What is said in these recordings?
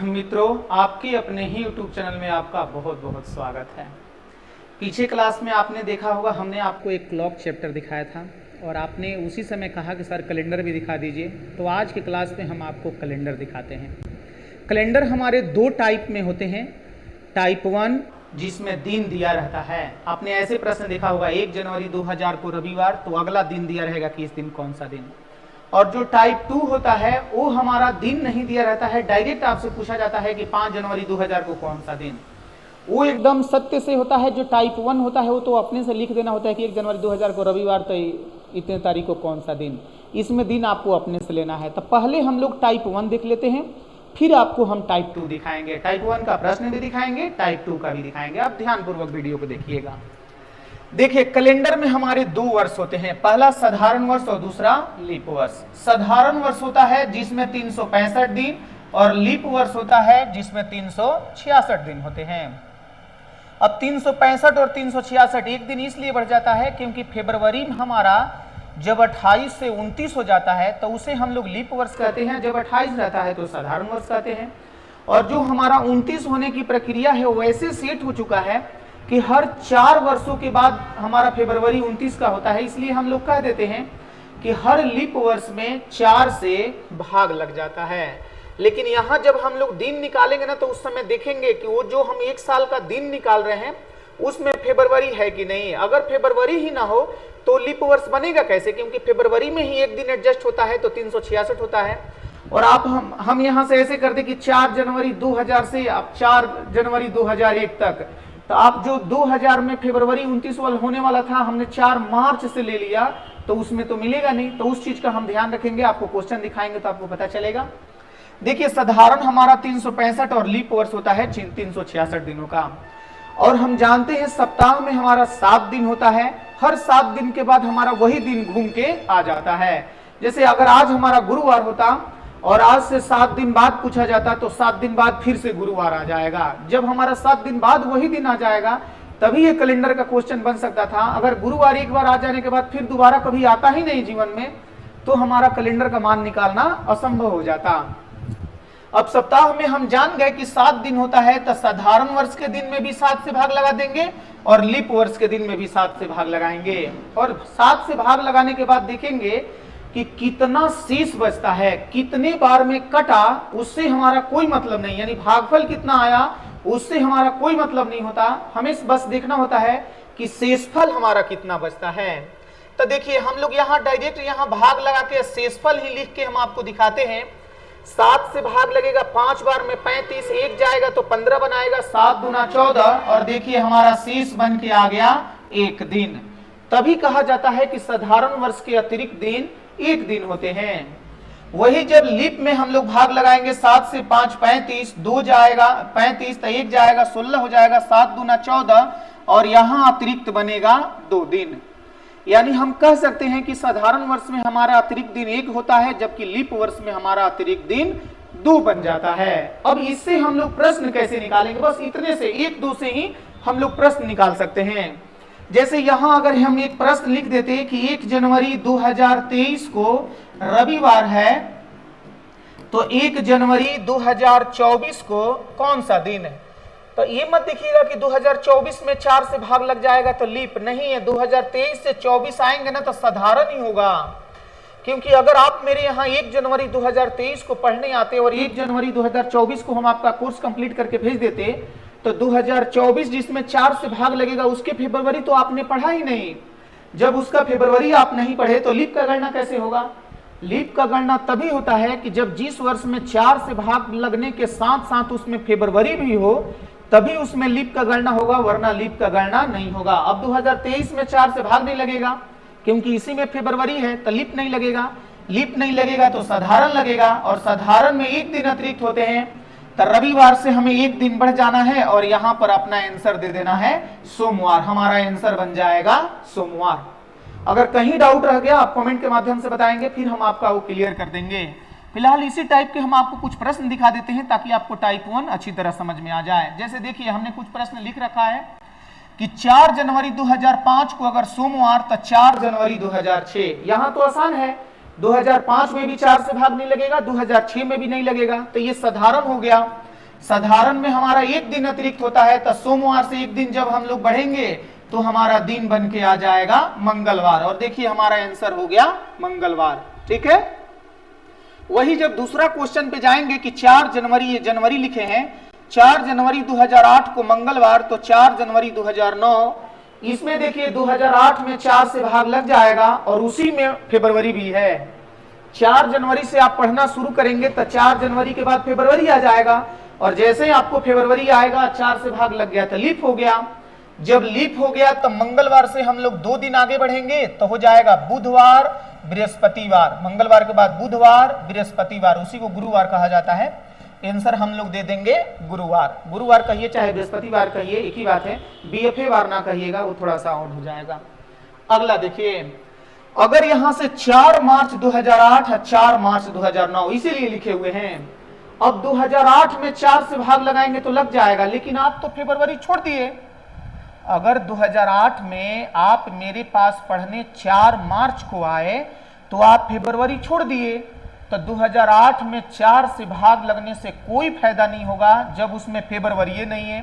मित्रों, आपके अपने ही YouTube चैनल में आपका बहुत बहुत स्वागत है। पीछे क्लास में आपने देखा होगा, हमने आपको एक क्लॉक चैप्टर दिखाया था और आपने उसी समय कहा कि सर कैलेंडर भी दिखा दीजिए। तो आज की क्लास में हम आपको कैलेंडर दिखाते हैं। कैलेंडर हमारे दो टाइप में होते हैं। टाइप 1 जिसमें दिन दिया रहता है। आपने ऐसे प्रश्न देखा होगा 1 जनवरी 2000 को रविवार, तो अगला दिन दिया रहेगा कि इस दिन कौन सा दिन। और जो टाइप 2 होता है वो हमारा दिन नहीं दिया रहता है, डायरेक्ट आपसे पूछा जाता है कि 5 जनवरी 2000 को कौन सा दिन। वो एकदम सत्य से होता है। जो टाइप 1 होता है वो तो अपने से लिख देना होता है कि 1 जनवरी 2000 को रविवार, तो इतने तारीख को कौन सा दिन। इसमें दिन आपको अपने से लेना है। तो पहले हम लोग टाइप 1 देख लेते हैं, फिर आपको हम टाइप 2 दिखाएंगे। टाइप 1 का प्रश्न भी दिखाएंगे, टाइप 2 का भी दिखाएंगे। आप ध्यानपूर्वक वीडियो को देखिएगा। देखिए, कैलेंडर में हमारे 2 वर्ष होते हैं, पहला साधारण वर्ष और दूसरा लीप वर्ष। साधारण वर्ष होता है जिसमें 365 दिन और लीप वर्ष होता है जिसमें 366 दिन होते हैं। अब 365 और 366 एक दिन इसलिए बढ़ जाता है क्योंकि फरवरी में हमारा जब 28 से 29 हो जाता है तो उसे हम लोग लीप वर्ष कहते हैं। जब 28 रहता है तो साधारण वर्ष कहते हैं। और जो हमारा 29 होने की प्रक्रिया है वो ऐसे सेट हो चुका है कि हर 4 वर्षों के बाद हमारा फरवरी 29 का होता है। इसलिए हम लोग कह देते हैं कि हर लीप वर्ष में 4 से भाग लग जाता है। लेकिन यहाँ जब हम लोग दिन निकालेंगे ना, तो उस समय देखेंगे कि वो जो हम 1 साल का दिन निकाल रहे हैं उसमें फरवरी है कि नहीं। अगर फरवरी ही ना हो तो लीप वर्ष बनेगा कैसे, क्योंकि फरवरी में ही एक दिन एडजस्ट होता है तो 366 होता है। और आप हम यहाँ से ऐसे करते कि 4 जनवरी 2000 से अब 4 जनवरी 2001 तक, तो आप जो 2000 में फरवरी 29 वाला होने वाला था, हमने 4 मार्च से ले लिया, तो उसमें तो मिलेगा नहीं। तो उस चीज का हम ध्यान रखेंगे, आपको क्वेश्चन दिखाएंगे तो आपको पता चलेगा। देखिए, साधारण हमारा 365 और लीप वर्ष होता है 366 दिनों का। और हम जानते हैं सप्ताह में हमारा 7 दिन होता है। हर 7 दिन के बाद हमारा वही दिन घूम के आ जाता है। जैसे अगर आज हमारा गुरुवार होता और आज से 7 दिन बाद पूछा जाता तो 7 दिन बाद फिर से गुरुवार आ जाएगा। जब हमारा 7 दिन बाद वही दिन आ जाएगा तभी ये कैलेंडर का क्वेश्चन बन सकता था। अगर गुरुवार एक बार आ जाने के बाद फिर दोबारा कभी आता ही नहीं जीवन में, तो हमारा कैलेंडर का मान निकालना असंभव हो जाता। अब सप्ताह में हम जान गए कि 7 दिन होता है, तो साधारण वर्ष के दिन में भी 7 से भाग लगा देंगे और लीप वर्ष के दिन में भी 7 से भाग लगाएंगे। और 7 से भाग लगाने के बाद देखेंगे कि कितना शेष बचता है, कितने बार में कटा, उससे हमारा कोई मतलब नहीं। यानी भागफल कितना आया उससे हमारा कोई मतलब नहीं होता। हमें बस देखना होता है कि शेषफल हमारा कितना बचता है। तो देखिए, हम लोग यहाँ डायरेक्ट यहाँ भाग लगा के शेषफल ही लिख के हम आपको दिखाते हैं। 7 से भाग लगेगा 5 बार में 35, एक जाएगा तो 15 बनाएगा, 7 दूना 14। और देखिए हमारा शेष बन के आ गया 1 दिन। तभी कहा जाता है कि साधारण वर्ष के अतिरिक्त दिन 1 दिन होते हैं। वही जब लीप में हम लोग भाग लगाएंगे, 7 से 5 35, 2 जाएगा 35, तो 1 जाएगा 16 हो जाएगा, 7 दूना 14 और यहाँ अतिरिक्त बनेगा 2 दिन। यानी हम कह सकते हैं कि साधारण वर्ष में हमारा अतिरिक्त दिन 1 होता है, जबकि लीप वर्ष में हमारा अतिरिक्त दिन 2 बन जाता है। अब इससे हम लोग प्रश्न कैसे निकालेंगे, बस इतने से 1-2 से ही हम लोग प्रश्न निकाल सकते हैं। जैसे यहां अगर हम एक प्रश्न लिख देते हैं कि 1 जनवरी 2023 को रविवार है, तो 1 जनवरी 2024 को कौन सा दिन है। तो ये मत देखिएगा कि 2024 में 4 से भाग लग जाएगा तो लीप नहीं है। 2023 से 24 आएंगे ना तो साधारण ही होगा। क्योंकि अगर आप मेरे यहाँ 1 जनवरी 2023 को पढ़ने आते और 1 जनवरी 2024 को हम आपका कोर्स कंप्लीट करके भेज देते, तो 2024 जिसमें 4 से भाग लगेगा उसके फरवरी तो आपने पढ़ा ही नहीं। जब उसका फरवरी आप नहीं पढ़े तो लीप का गणना कैसे होगा। लीप का गणना तभी होता है कि जब जिस वर्ष में 4 से भाग लगने के साथ साथ उसमें फरवरी भी हो, तभी उसमें लीप का गणना होगा, वरना लीप का गणना नहीं होगा। अब 2023 में 4 से भाग नहीं लगेगा क्योंकि इसी में फरवरी है, तो लीप नहीं लगेगा। लीप नहीं लगेगा तो साधारण लगेगा, और साधारण में 1 दिन अतिरिक्त होते हैं। तो रविवार से हमें 1 दिन बढ़ जाना है और यहाँ पर अपना आंसर दे देना है सोमवार। हमारा आंसर बन जाएगा सोमवार। अगर कहीं डाउट रह गया आप कमेंट के माध्यम से बताएंगे, फिर हम आपका वो क्लियर कर देंगे। फिलहाल इसी टाइप के हम आपको कुछ प्रश्न दिखा देते हैं ताकि आपको टाइप 1 अच्छी तरह समझ में आ जाए। जैसे देखिए, हमने कुछ प्रश्न लिख रखा है कि 4 जनवरी 2005 को अगर सोमवार, तो 4 जनवरी 2006। यहाँ तो आसान है, 2005 में भी 4 से भाग नहीं लगेगा, 2006 में भी नहीं लगेगा, तो ये साधारण हो गया। साधारण में हमारा एक दिन अतिरिक्त होता है, तो सोमवार से एक दिन जब हम लोग बढ़ेंगे तो हमारा दिन बन के आ जाएगा मंगलवार। और देखिए हमारा आंसर हो गया मंगलवार। ठीक है, वही जब दूसरा क्वेश्चन पे जाएंगे कि 4 जनवरी, ये जनवरी लिखे हैं, 4 जनवरी 2008 को मंगलवार, तो 4 जनवरी 2009, इसमें देखिए 2008 में 4 से भाग लग जाएगा और उसी में फरवरी भी है। 4 जनवरी से आप पढ़ना शुरू करेंगे तो 4 जनवरी के बाद फरवरी आ जाएगा, और जैसे ही आपको फरवरी आएगा 4 से भाग लग गया तो लीप हो गया। जब लीप हो गया तो मंगलवार से हम लोग 2 दिन आगे बढ़ेंगे तो हो जाएगा बुधवार बृहस्पतिवार, मंगलवार के बाद बुधवार बृहस्पतिवार, उसी को गुरुवार कहा जाता है। आंसर हम लोग दे देंगे गुरुवार। गुरुवार कहिए चाहे बृहस्पतिवार कहिए, एक ही बात है, बीएफए वार ना कहिएगा, वो थोड़ा सा ऑड हो जाएगा। अगला देखिए, अगर यहां से 4 मार्च 2008 है 4 मार्च 2009, इसीलिए लिखे हुए हैं। अब 2008 में 4 से भाग लगाएंगे तो लग जाएगा, लेकिन आप तो फरवरी छोड़ दिए। अगर 2008 में आप मेरे पास पढ़ने 4 मार्च को आए तो आप फरवरी छोड़ दिए, तो 2008 में 4 से भाग लगने से कोई फायदा नहीं होगा जब उसमें फरवरी नहीं है,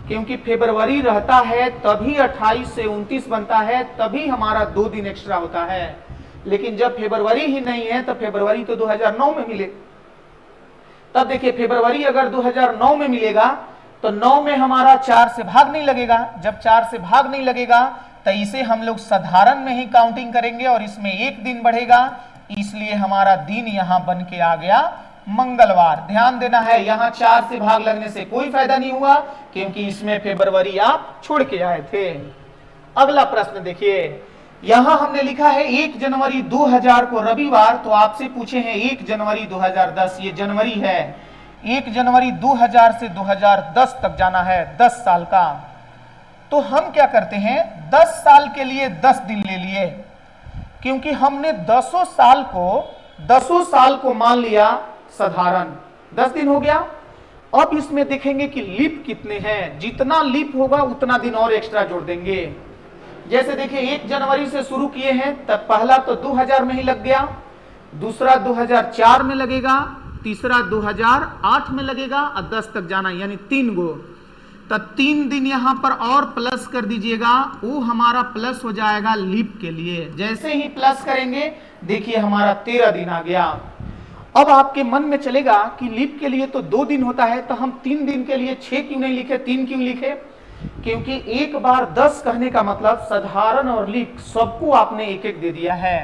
क्योंकि फरवरी रहता है तभी 28 से 29 बनता है, तभी हमारा 2 दिन एक्स्ट्रा होता है। लेकिन जब फरवरी ही नहीं है तो फरवरी तो 2009 में मिले। तब देखिए फरवरी अगर 2009 में मिलेगा तो 9 में हमारा 4 से भाग नहीं लगेगा। जब 4 से भाग नहीं लगेगा तो इसे हम लोग साधारण में ही काउंटिंग करेंगे और इसमें 1 दिन बढ़ेगा, इसलिए हमारा दिन यहां बन के आ गया मंगलवार। ध्यान देना है, यहां 4 से भाग लगने से कोई फायदा नहीं हुआ क्योंकि इसमें फरवरी आप छोड़ के आए थे। अगला प्रश्न देखिए, यहां हमने लिखा है 1 जनवरी 2000 को रविवार, तो आपसे पूछे हैं 1 जनवरी 2010, ये जनवरी है। 1 जनवरी 2000 से 2010 तक जाना है, 10 साल का। तो हम क्या करते हैं, 10 साल के लिए 10 दिन ले लिए, क्योंकि हमने 10 साल को मान लिया साधारण, 10 दिन हो गया। अब इसमें देखेंगे कि लीप कितने हैं, जितना लीप होगा उतना दिन और एक्स्ट्रा जोड़ देंगे। जैसे देखिए 1 जनवरी से शुरू किए हैं, तब पहला तो 2000 में ही लग गया, दूसरा 2004 में लगेगा, तीसरा 2008 में लगेगा और 10 तक जाना, यानी 3 गो। तो 3 दिन यहां पर और प्लस कर दीजिएगा, वो हमारा प्लस हो जाएगा लीप के लिए। जैसे ही प्लस करेंगे देखिए हमारा 13 दिन आ गया। अब आपके मन में चलेगा कि लीप के लिए तो 2 दिन होता है, तो हम 3 दिन के लिए 6 क्यों नहीं लिखे, 3 क्यों लिखे? क्योंकि एक बार 10 कहने का मतलब साधारण और लीप सबको आपने 1-1 दे दिया है।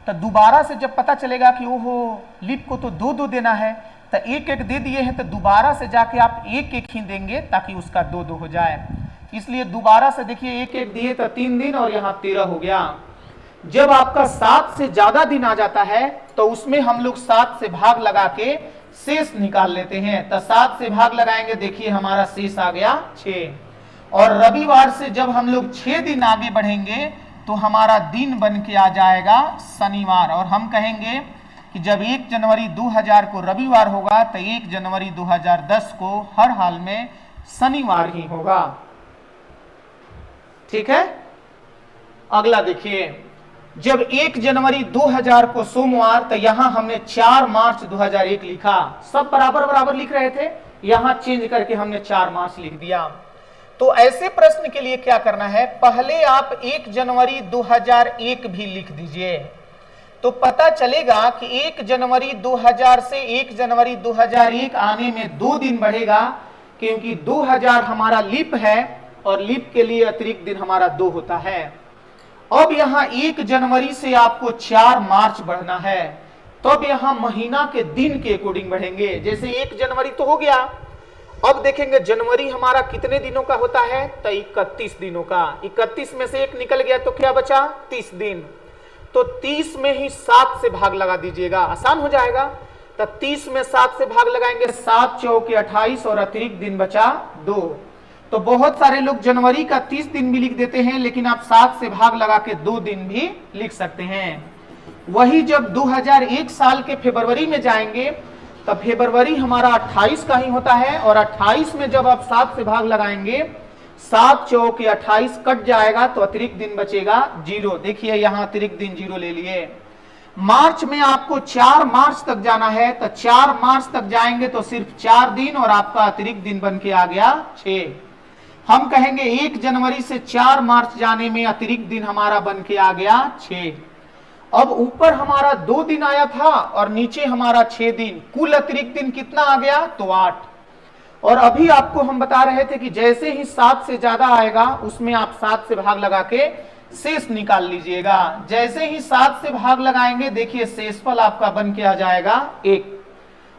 तो दोबारा से जब पता चलेगा कि ओहो लीप को तो 2-2 देना है, तो 1-1 दे दिए हैं, तो दोबारा से जाके आप 1-1 ही देंगे ताकि उसका 2-2 हो जाए। इसलिए दोबारा से देखिए 1-1 दिए तो 3 दिन और यहाँ 13 हो गया। जब आपका 7 से ज्यादा दिन आ जाता है तो उसमें हम लोग 7 से भाग लगा के शेष निकाल लेते हैं। तो 7 से भाग लगाएंगे, देखिए हमारा शेष आ गया 6। और रविवार से जब हम लोग 6 दिन आगे बढ़ेंगे तो हमारा दिन बन के आ जाएगा शनिवार। और हम कहेंगे कि जब 1 जनवरी 2000 को रविवार होगा तो 1 जनवरी 2010 को हर हाल में शनिवार ही होगा। ठीक है, अगला देखिए, जब 1 जनवरी 2000 को सोमवार, तो यहां हमने 4 मार्च 2001 लिखा, सब बराबर बराबर लिख रहे थे, यहां चेंज करके हमने 4 मार्च लिख दिया। तो ऐसे प्रश्न के लिए क्या करना है, पहले आप 1 जनवरी 2001 भी लिख दीजिए, तो पता चलेगा कि 1 जनवरी 2000 से 1 जनवरी 2001 आने में 2 दिन बढ़ेगा, क्योंकि 2000 हमारा लीप है और लीप के लिए अतिरिक्त दिन हमारा 2 होता है। अब यहां 1 जनवरी से आपको 4 मार्च बढ़ना है, तब यहां महीना के दिन के अकॉर्डिंग बढ़ेंगे। जैसे 1 जनवरी तो हो गया, अब देखेंगे जनवरी हमारा कितने दिनों का होता है, तो 31 दिनों का। 31 में से 1 निकल गया तो क्या बचा, 30 दिन। तो 30 में ही 7 से भाग लगा दीजिएगा, आसान हो जाएगा। तो 30 में 7 से भाग लगाएंगे, 7 चौके 28 और अतिरिक्त दिन बचा 2। तो बहुत सारे लोग जनवरी का 30 दिन भी लिख देते हैं, लेकिन आप 7 से भाग लगा के 2 दिन भी लिख सकते हैं। वही जब 2001 साल के फरवरी में जाएंगे तो फरवरी हमारा 28 का ही होता है, और 28 में जब आप 7 से भाग लगाएंगे, 7 चौके 28 कट जाएगा तो अतिरिक्त दिन बचेगा 0। देखिए यहाँ अतिरिक्त दिन 0 ले लिए। मार्च में आपको 4 मार्च तक जाना है, तो 4 मार्च तक जाएंगे तो सिर्फ 4 दिन और आपका अतिरिक्त दिन बन के आ गया 6। हम कहेंगे 1 जनवरी से 4 मार्च जाने में अतिरिक्त दिन हमारा बन के आ गया 6। अब ऊपर हमारा 2 दिन आया था और नीचे हमारा 6 दिन, कुल अतिरिक्त दिन कितना आ गया? तो 8। और अभी आपको हम बता रहे थे कि जैसे ही 7 से ज्यादा आएगा उसमें आप 7 से भाग लगा के शेष निकाल लीजिएगा। जैसे ही 7 से भाग लगाएंगे देखिए शेषफल आपका बन के आ जाएगा 1।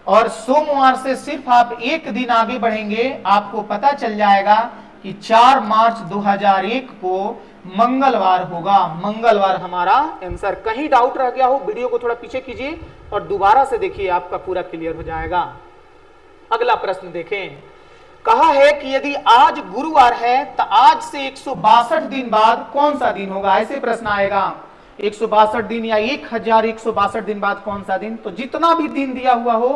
और सोमवार से सिर्फ आप 1 दिन आगे बढ़ेंगे, आपको पता चल जाएगा कि 4 मार्च 2001 को मंगलवार होगा। मंगलवार हमारा आंसर। कहीं डाउट रह गया हो वीडियो को थोड़ा पीछे कीजिए और दोबारा से देखिए, आपका पूरा क्लियर हो जाएगा। अगला प्रश्न देखें, कहा है कि यदि आज गुरुवार है तो आज से 162 दिन बाद कौन सा दिन होगा? ऐसे प्रश्न आएगा, 162 दिन या 1162 दिन बाद कौन सा दिन? तो जितना भी दिन दिया हुआ हो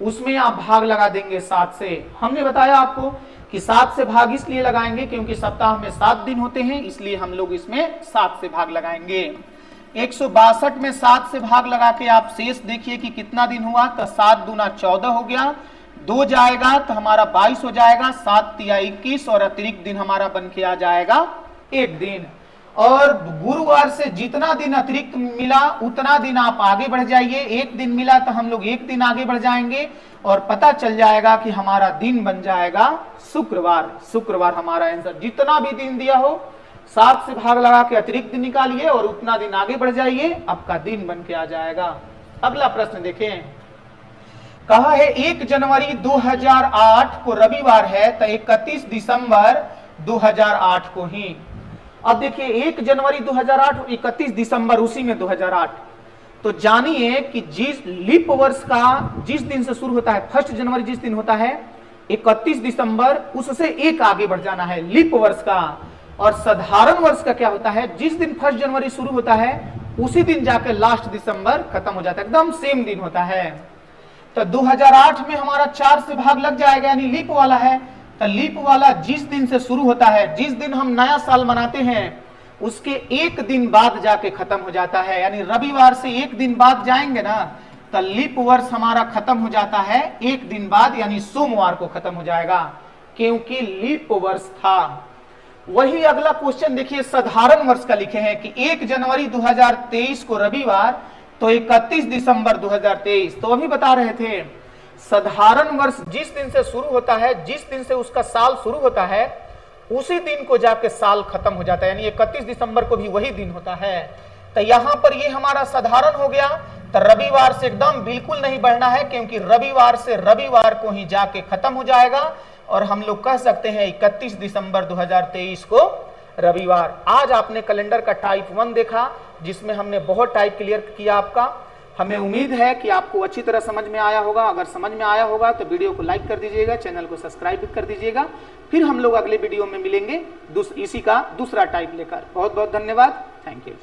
उसमें आप भाग लगा देंगे 7 से। हमने बताया आपको कि 7 से भाग इसलिए लगाएंगे क्योंकि सप्ताह में 7 दिन होते हैं, इसलिए हम लोग इसमें 7 से भाग लगाएंगे। 162 में 7 से भाग लगा के आप शेष देखिए कि कितना दिन हुआ, तो 7 दूना 14 हो गया, 2 जाएगा तो हमारा 22 हो जाएगा, 7 तिया 21 और अतिरिक्त दिन हमारा बन के आ जाएगा 1 दिन। और गुरुवार से जितना दिन अतिरिक्त मिला उतना दिन आप आगे बढ़ जाइए। 1 दिन मिला तो हम लोग 1 दिन आगे बढ़ जाएंगे और पता चल जाएगा कि हमारा दिन बन जाएगा शुक्रवार। शुक्रवार हमारा आंसर। जितना भी दिन दिया हो 7 से भाग लगा के अतिरिक्त दिन निकालिए और उतना दिन आगे बढ़ जाइए, आपका दिन बन के आ जाएगा। अगला प्रश्न देखें, कहा है 1 जनवरी 2008 को रविवार है तो 31 दिसंबर 2008 को ही। अब देखिए 1 जनवरी 2008 और 31 दिसंबर उसी में 2008, तो जानिए कि जिस लीप वर्ष का जिस दिन से शुरू होता है, 1 जनवरी जिस दिन होता है 31 दिसंबर उससे 1 आगे बढ़ जाना है लीप वर्ष का। और साधारण वर्ष का क्या होता है, जिस दिन 1 जनवरी शुरू होता है उसी दिन जाके लास्ट दिसंबर खत्म हो जाता है, एकदम सेम दिन होता है। तो 2008 में हमारा 4 से भाग लग जाएगा, यानी लीप वाला है। तो लीप वाला जिस दिन से शुरू होता है, जिस दिन हम नया साल मनाते हैं उसके 1 दिन बाद जाके खत्म हो जाता है, यानी रविवार से 1 दिन बाद जाएंगे ना तो लीप वर्ष हमारा खत्म हो जाता है 1 दिन बाद, यानी सोमवार को खत्म हो जाएगा क्योंकि लीप वर्ष था। वही अगला क्वेश्चन देखिए, साधारण वर्ष का लिखे हैं कि 1 जनवरी 2023 को रविवार तो 31 दिसंबर 2023। तो अभी बता रहे थे साधारण वर्ष जिस दिन से शुरू होता है, जिस दिन से उसका साल शुरू होता है उसी दिन को जाके साल खत्म हो जाता है, यानी 31 दिसंबर को भी वही दिन होता है। तो यहां पर ये हमारा साधारण हो गया। तो रविवार से एकदम बिल्कुल नहीं बढ़ना है क्योंकि रविवार से रविवार को ही जाके खत्म हो जाएगा और हम लोग कह सकते हैं 31 दिसंबर 2023 को रविवार। आज आपने कैलेंडर का टाइप 1 देखा जिसमें हमने बहुत टाइप क्लियर किया आपका। हमें उम्मीद है कि आपको अच्छी तरह समझ में आया होगा। अगर समझ में आया होगा तो वीडियो को लाइक कर दीजिएगा, चैनल को सब्सक्राइब भी कर दीजिएगा। फिर हम लोग अगले वीडियो में मिलेंगे इसी का दूसरा टाइप लेकर। बहुत बहुत धन्यवाद। Thank you.